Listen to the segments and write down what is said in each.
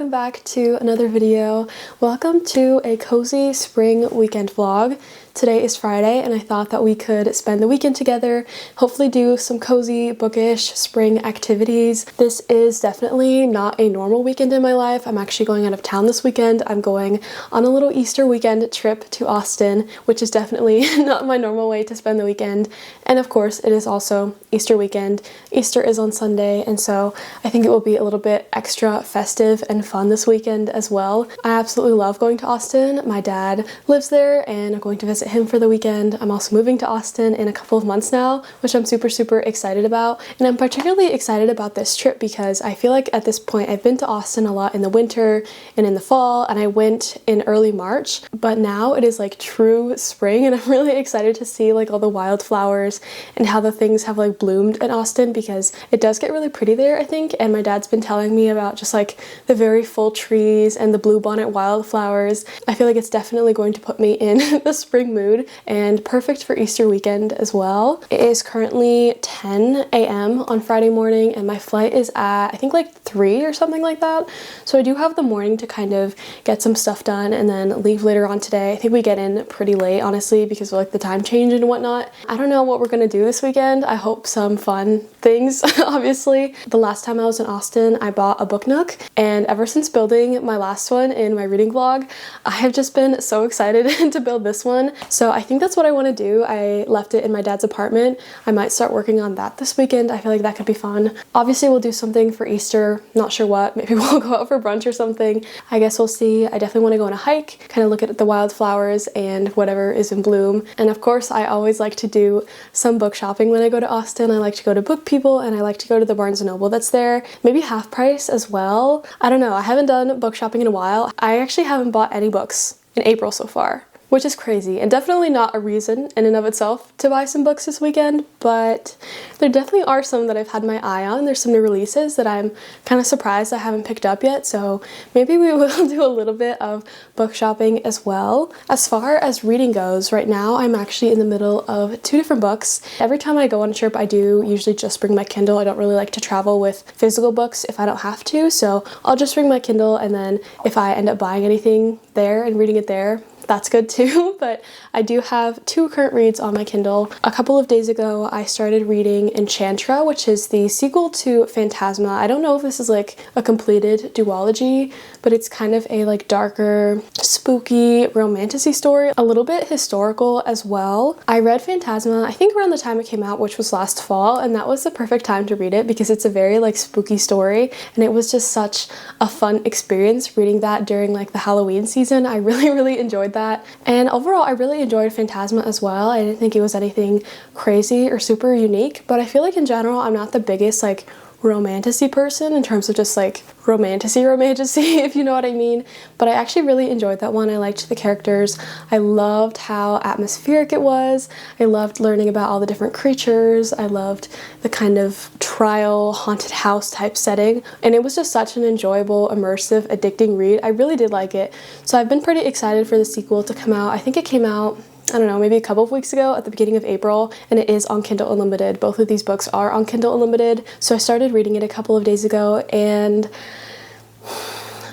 welcome back to another video. Welcome to a cozy spring weekend vlog. Today is Friday and I thought that we could spend the weekend together, hopefully do some cozy, bookish spring activities. This is definitely not a normal weekend in my life. I'm actually going out of town this weekend. I'm going on a little Easter weekend trip to Austin, which is definitely not my normal way to spend the weekend. And of course, it is also Easter weekend. Easter is on Sunday, and so I think it will be a little bit extra festive and fun this weekend as well. I absolutely love going to Austin. My dad lives there and I'm going to visit him for the weekend. I'm also moving to Austin in a couple of months now, which I'm super excited about. And I'm particularly excited about this trip because I feel like at this point I've been to Austin a lot in the winter and in the fall, and I went in early March, but now it is like true spring and I'm really excited to see like all the wildflowers and how the things have like bloomed in Austin, because it does get really pretty there, I think. And my dad's been telling me about just like the very full trees and the bluebonnet wildflowers. I feel like it's definitely going to put me in the spring mood and perfect for Easter weekend as well. It is currently 10 a.m. on Friday morning and my flight is at I think like 3 or something like that. So I do have the morning to kind of get some stuff done and then leave later on today. I think we get in pretty late, honestly, because of like the time change and whatnot. I don't know what we're gonna do this weekend. I hope some fun things, obviously. The last time I was in Austin, I bought a book nook, and ever since building my last one in my reading vlog, I have just been so excited to build this one. So I think that's what I want to do. I left it in my dad's apartment. I might start working on that this weekend. I feel like that could be fun. Obviously, we'll do something for Easter. Not sure what. Maybe we'll go out for brunch or something. I guess we'll see. I definitely want to go on a hike, kind of look at the wildflowers and whatever is in bloom. And of course, I always like to do some book shopping when I go to Austin. I like to go to Book People and I like to go to the Barnes & Noble that's there. Maybe Half Price as well. I don't know. I haven't done book shopping in a while. I actually haven't bought any books in April so far, which is crazy and definitely not a reason in and of itself to buy some books this weekend, but there definitely are some that I've had my eye on. There's some new releases that I'm kind of surprised I haven't picked up yet, so maybe we will do a little bit of book shopping as well. As far as reading goes, right now I'm actually in the middle of 2 different books. Every time I go on a trip, I do usually just bring my Kindle. I don't really like to travel with physical books if I don't have to, so I'll just bring my Kindle, and then if I end up buying anything there and reading it there, that's good too. But I do have 2 current reads on my Kindle. A couple of days ago, I started reading Enchantra, which is the sequel to Phantasma. I don't know if this is like a completed duology, but it's kind of a like darker, spooky, romantic-y story, a little bit historical as well. I read Phantasma, I think around the time it came out, which was last fall, and that was the perfect time to read it because it's a very like spooky story, and it was just such a fun experience reading that during like the Halloween season. I really enjoyed that, and overall I really enjoyed Phantasma as well. I didn't think it was anything crazy or super unique, but I feel like in general I'm not the biggest like romantic-y person in terms of just like romantic-y if you know what I mean, but I actually really enjoyed that one. I liked the characters. I loved how atmospheric it was. I loved learning about all the different creatures. I loved the kind of trial haunted house type setting, and it was just such an enjoyable, immersive, addicting read. I really did like it, so I've been pretty excited for the sequel to come out. I think it came out, I don't know, maybe a couple of weeks ago at the beginning of April, and it is on Kindle Unlimited. Both of these books are on Kindle Unlimited, so I started reading it a couple of days ago, and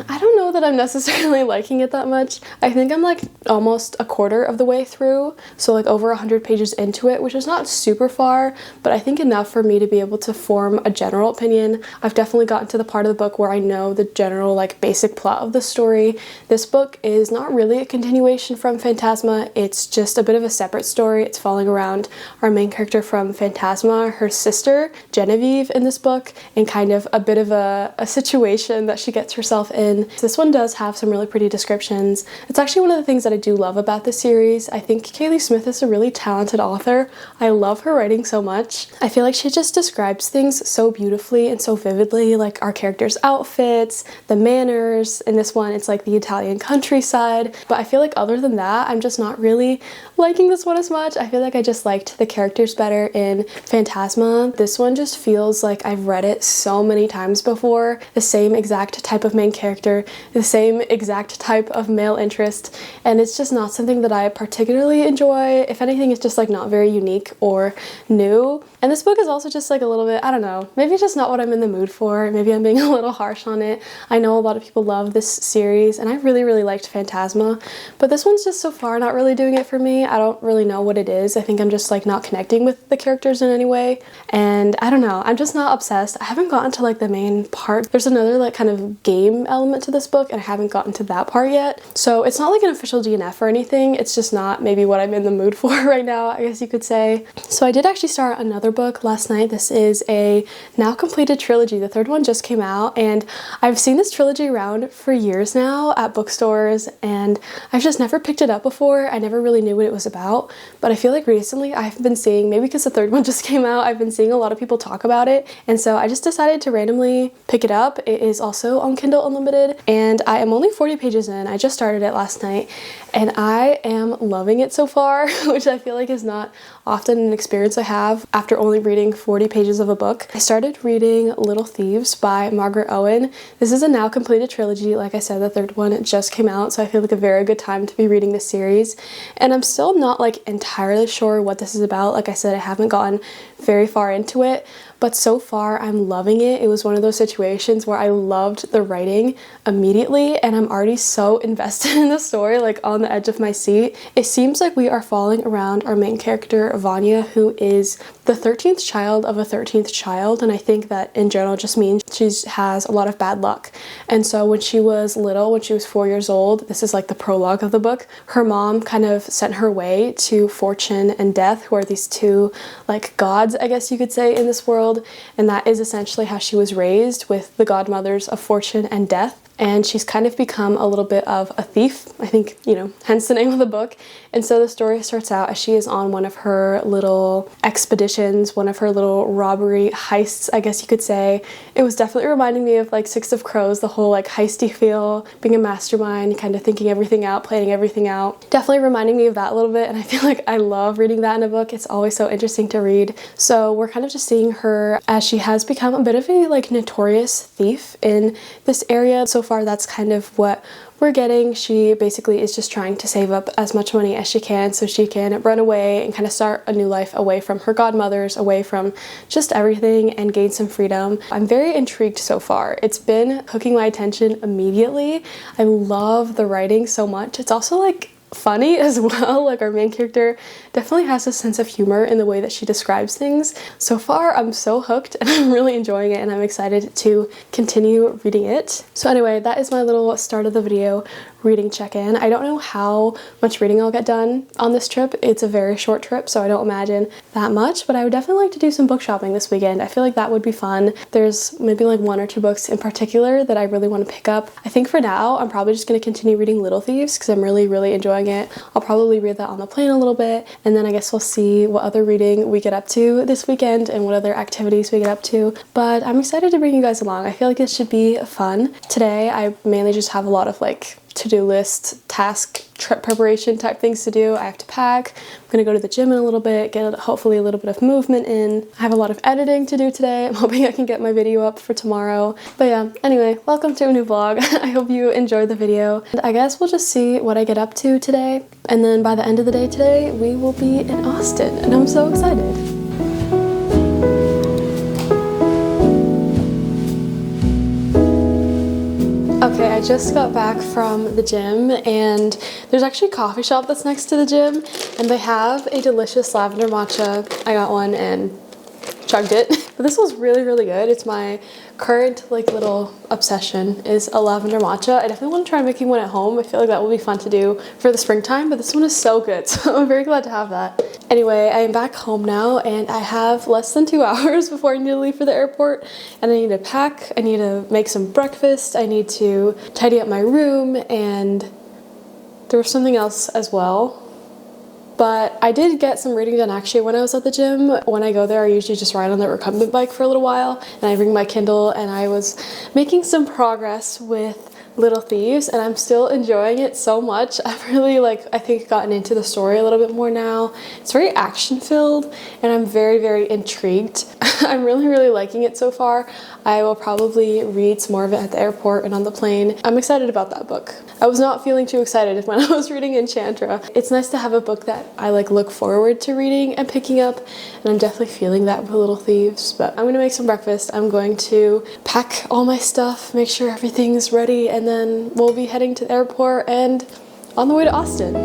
I don't know that I'm necessarily liking it that much. I think I'm like almost a quarter of the way through, so like over 100 pages into it, which is not super far, but I think enough for me to be able to form a general opinion. I've definitely gotten to the part of the book where I know the general like basic plot of the story. This book is not really a continuation from Phantasma. It's just a bit of a separate story. It's following around our main character from Phantasma, her sister Genevieve in this book, and kind of a bit of a situation that she gets herself in. This one does have some really pretty descriptions. It's actually one of the things that I do love about this series. I think Kaylee Smith is a really talented author. I love her writing so much. I feel like she just describes things so beautifully and so vividly, like our characters' outfits, the manners. In this one, it's like the Italian countryside. But I feel like other than that, I'm just not really liking this one as much. I feel like I just liked the characters better in Phantasma. This one just feels like I've read it so many times before. The same exact type of main character character, the same exact type of male interest, and it's just not something that I particularly enjoy. If anything, it's just like not very unique or new. And this book is also just like a little bit, I don't know, maybe it's just not what I'm in the mood for. Maybe I'm being a little harsh on it. I know a lot of people love this series, and I really liked Phantasma, but this one's just so far not really doing it for me. I don't really know what it is. I think I'm just like not connecting with the characters in any way, and I don't know, I'm just not obsessed. I haven't gotten to like the main part. There's another like kind of game element to this book, and I haven't gotten to that part yet. So it's not like an official DNF or anything. It's just not maybe what I'm in the mood for right now, I guess you could say. So I did actually start another book last night. This is a now completed trilogy. The third one just came out, and I've seen this trilogy around for years now at bookstores, and I've just never picked it up before. I never really knew what it was about, but I feel like recently I've been seeing, maybe because the third one just came out, I've been seeing a lot of people talk about it, and so I just decided to randomly pick it up. It is also on Kindle Unlimited, and I am only 40 pages in. I just started it last night, and I am loving it so far, which I feel like is not often an experience I have after only reading 40 pages of a book. I started reading Little Thieves by Margaret Owen. This is a now completed trilogy. Like I said, the third one just came out, so I feel like a very good time to be reading this series. And I'm still not like entirely sure what this is about. Like I said, I haven't gotten very far into it, but so far I'm loving it. It was one of those situations where I loved the writing immediately, and I'm already so invested in the story, like on the edge of my seat. It seems like we are following around our main character, Vanya, who is the 13th child of a 13th child, and I think that in general just means she has a lot of bad luck. And so when she was little, when she was 4 years old, this is like the prologue of the book, her mom kind of sent her way to Fortune and Death, who are these two like gods, I guess you could say, in this world, and that is essentially how she was raised, with the godmothers of Fortune and Death. And she's kind of become a little bit of a thief, I think, you know, hence the name of the book. And so the story starts out as she is on one of her little expeditions, one of her little robbery heists, I guess you could say. It was definitely reminding me of like Six of Crows, the whole like heisty feel, being a mastermind, kind of thinking everything out, planning everything out. Definitely reminding me of that a little bit, and I feel like I love reading that in a book. It's always so interesting to read. So we're kind of just seeing her as she has become a bit of a like notorious thief in this area. So far that's kind of what we're getting. She basically is just trying to save up as much money as she can so she can run away and kind of start a new life away from her godmothers, away from just everything, and gain some freedom. I'm very intrigued so far. It's been hooking my attention immediately. I love the writing so much. It's also like funny as well. Like our main character definitely has a sense of humor in the way that she describes things. So far I'm so hooked, and I'm really enjoying it, and I'm excited to continue reading it. So anyway, that is my little start of the video reading check-in. I don't know how much reading I'll get done on this trip. It's a very short trip, so I don't imagine that much, but I would definitely like to do some book shopping this weekend. I feel like that would be fun. There's maybe like 1 or 2 books in particular that I really want to pick up. I think for now I'm probably just going to continue reading Little Thieves because I'm really enjoying it. I'll probably read that on the plane a little bit, and then I guess we'll see what other reading we get up to this weekend and what other activities we get up to. But I'm excited to bring you guys along. I feel like this should be fun. Today I mainly just have a lot of like to-do list, task, trip preparation type things to do. I have to pack. I'm gonna go to the gym in a little bit, get hopefully a little bit of movement in. I have a lot of editing to do today. I'm hoping I can get my video up for tomorrow. But yeah, anyway, welcome to a new vlog. I hope you enjoyed the video. And I guess we'll just see what I get up to today. And then by the end of the day today, we will be in Austin, and I'm so excited. Okay, I just got back from the gym, and there's actually a coffee shop that's next to the gym, and they have a delicious lavender matcha. I got one and chugged it. But this was really good. It's my current like little obsession, is a lavender matcha. I definitely want to try making one at home. I feel like that will be fun to do for the springtime, but this one is so good, so I'm very glad to have that. Anyway, I am back home now, and I have less than 2 hours before I need to leave for the airport, and I need to pack, I need to make some breakfast, I need to tidy up my room, and there was something else as well. But I did get some reading done actually when I was at the gym. When I go there, I usually just ride on the recumbent bike for a little while, and I bring my Kindle, and I was making some progress with Little Thieves, and I'm still enjoying it so much. I've really I think gotten into the story a little bit more now. It's very action filled and I'm very intrigued. I'm really liking it so far. I will probably read some more of it at the airport and on the plane. I'm excited about that book. I was not feeling too excited when I was reading Enchantra. It's nice to have a book that I look forward to reading and picking up, and I'm definitely feeling that with Little Thieves. But I'm gonna make some breakfast. I'm going to pack all my stuff, make sure everything's ready, and then we'll be heading to the airport and on the way to Austin.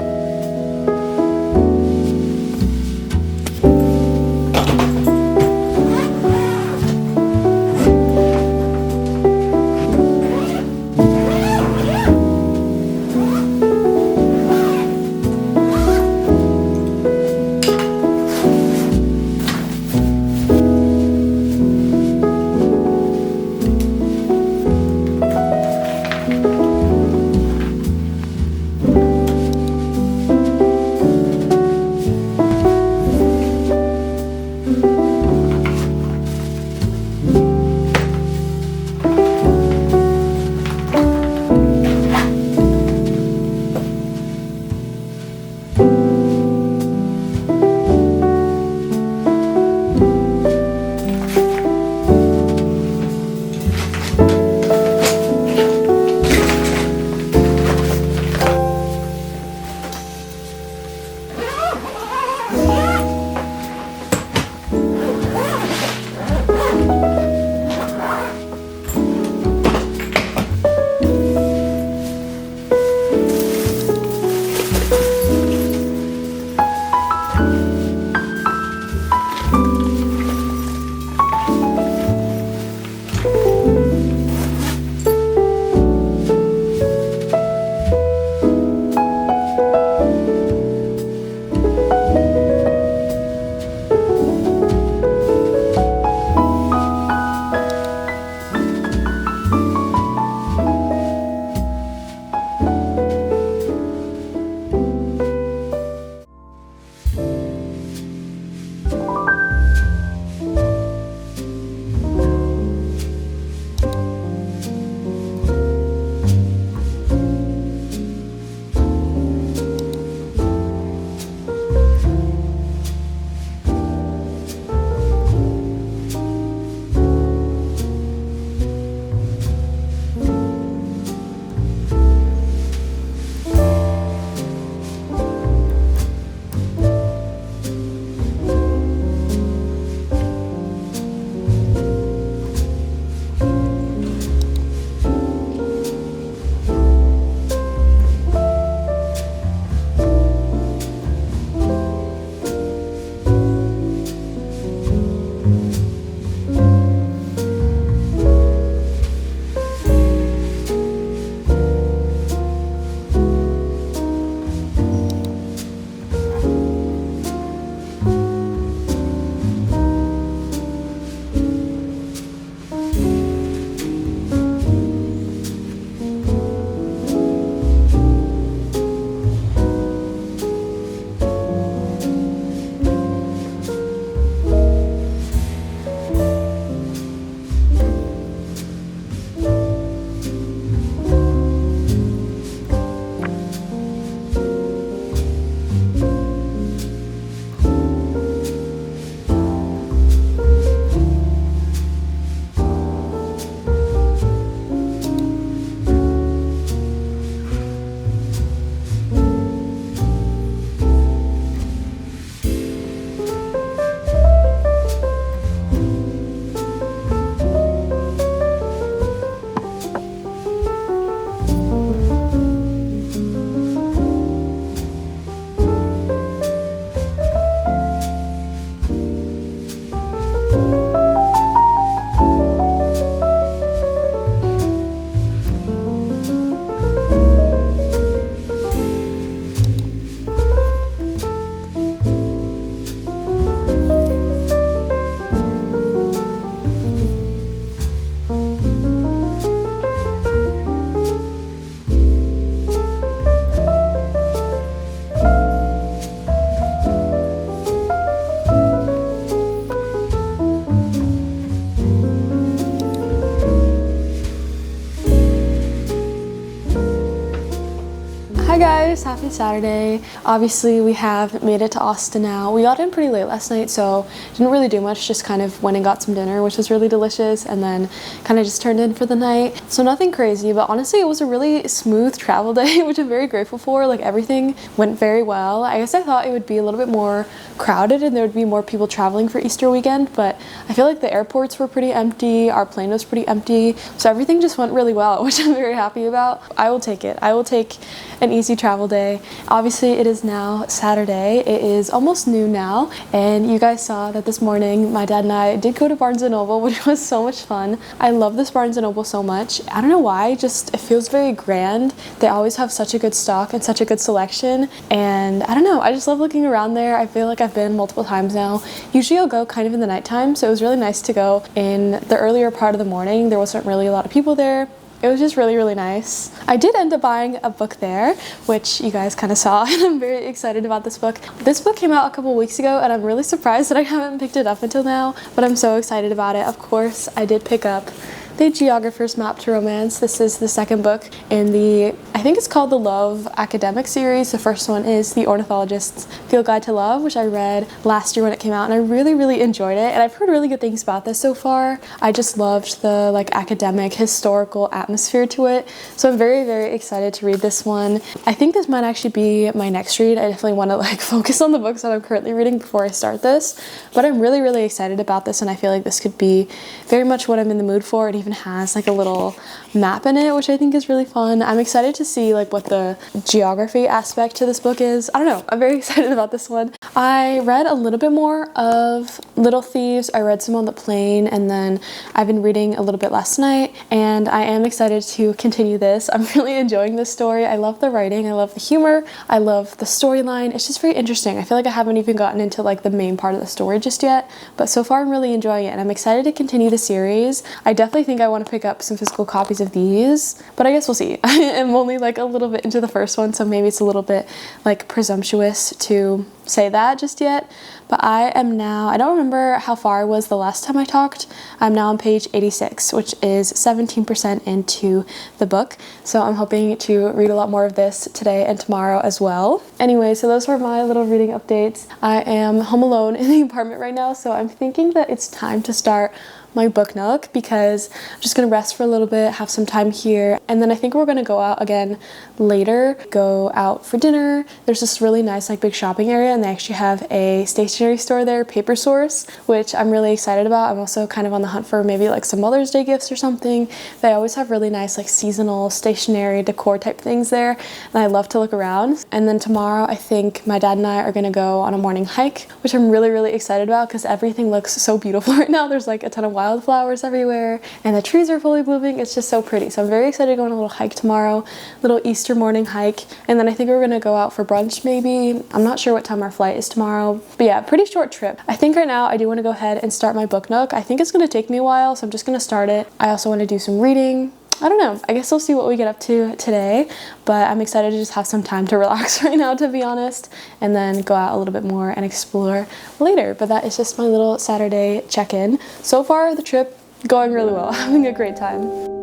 Happy Saturday. Obviously we have made it to Austin now. We got in pretty late last night, so didn't really do much, just kind of went and got some dinner, which was really delicious, and then kind of just turned in for the night. So nothing crazy, but honestly it was a really smooth travel day, which I'm very grateful for. Like everything went very well. I guess I thought it would be a little bit more crowded and there would be more people traveling for Easter weekend, but I feel like the airports were pretty empty, our plane was pretty empty, so everything just went really well, which I'm very happy about. I will take it. I will take an easy travel day. Obviously it is now Saturday. It is almost noon now, and you guys saw that this morning my dad and I did go to Barnes & Noble, which was so much fun. I love this Barnes & Noble so much. I don't know why, just it feels very grand. They always have such a good stock and such a good selection, and I don't know, I just love looking around there. I feel like I've been multiple times now. Usually I'll go kind of in the nighttime, so it was really nice to go in the earlier part of the morning. There wasn't really a lot of people there. It was just really, really nice. I did end up buying a book there, which you guys kind of saw, and I'm very excited about this book. This book came out a couple weeks ago, and I'm really surprised that I haven't picked it up until now, but I'm so excited about it. Of course, I did pick up The Geographer's Map to Romance. This is the second book in the, I think it's called the Love Academic series. The first one is The Ornithologist's Field Guide to Love, which I read last year when it came out, and I really, really enjoyed it, and I've heard really good things about this so far. I just loved the like academic, historical atmosphere to it, so I'm very, very excited to read this one. I think this might actually be my next read. I definitely want to like focus on the books that I'm currently reading before I start this, but I'm really, really excited about this, and I feel like this could be very much what I'm in the mood for. It even has like a little map in it, which I think is really fun. I'm excited to see like what the geography aspect to this book is. I don't know, I'm very excited about this one. I read a little bit more of Little Thieves. I read some on the plane, and then I've been reading a little bit last night, and I am excited to continue this. I'm really enjoying this story. I love the writing, I love the humor, I love the storyline. It's just very interesting. I feel like I haven't even gotten into like the main part of the story just yet, but so far I'm really enjoying it, and I'm excited to continue the series. I definitely think I want to pick up some physical copies of these, but I guess we'll see. I am only like a little bit into the first one, so maybe it's a little bit like presumptuous to say that just yet, but I am now, I don't remember how far I was the last time I talked. I'm now on page 86, which is 17% into the book, so I'm hoping to read a lot more of this today and tomorrow as well. Anyway, so those were my little reading updates. I am home alone in the apartment right now, so I'm thinking that it's time to start my book nook, because I'm just gonna rest for a little bit, have some time here, and then I think we're gonna go out again later, go out for dinner. There's this really nice like big shopping area, and they actually have a stationery store there, Paper Source, which I'm really excited about. I'm also kind of on the hunt for maybe like some Mother's Day gifts or something. They always have really nice like seasonal stationery decor type things there, and I love to look around. And then tomorrow I think my dad and I are gonna go on a morning hike, which I'm really, really excited about because everything looks so beautiful right now. There's like a ton of wildflowers everywhere, and the trees are fully blooming. It's just so pretty. So I'm very excited to go on a little hike tomorrow, little Easter morning hike, and then I think we're gonna go out for brunch maybe. I'm not sure what time our flight is tomorrow, but yeah, pretty short trip. I think right now I do want to go ahead and start my book nook. I think it's gonna take me a while, so I'm just gonna start it. I also want to do some reading. I don't know, I guess we'll see what we get up to today, but I'm excited to just have some time to relax right now, to be honest, and then go out a little bit more and explore later. But that is just my little Saturday check-in. So far, the trip going really well, having a great time.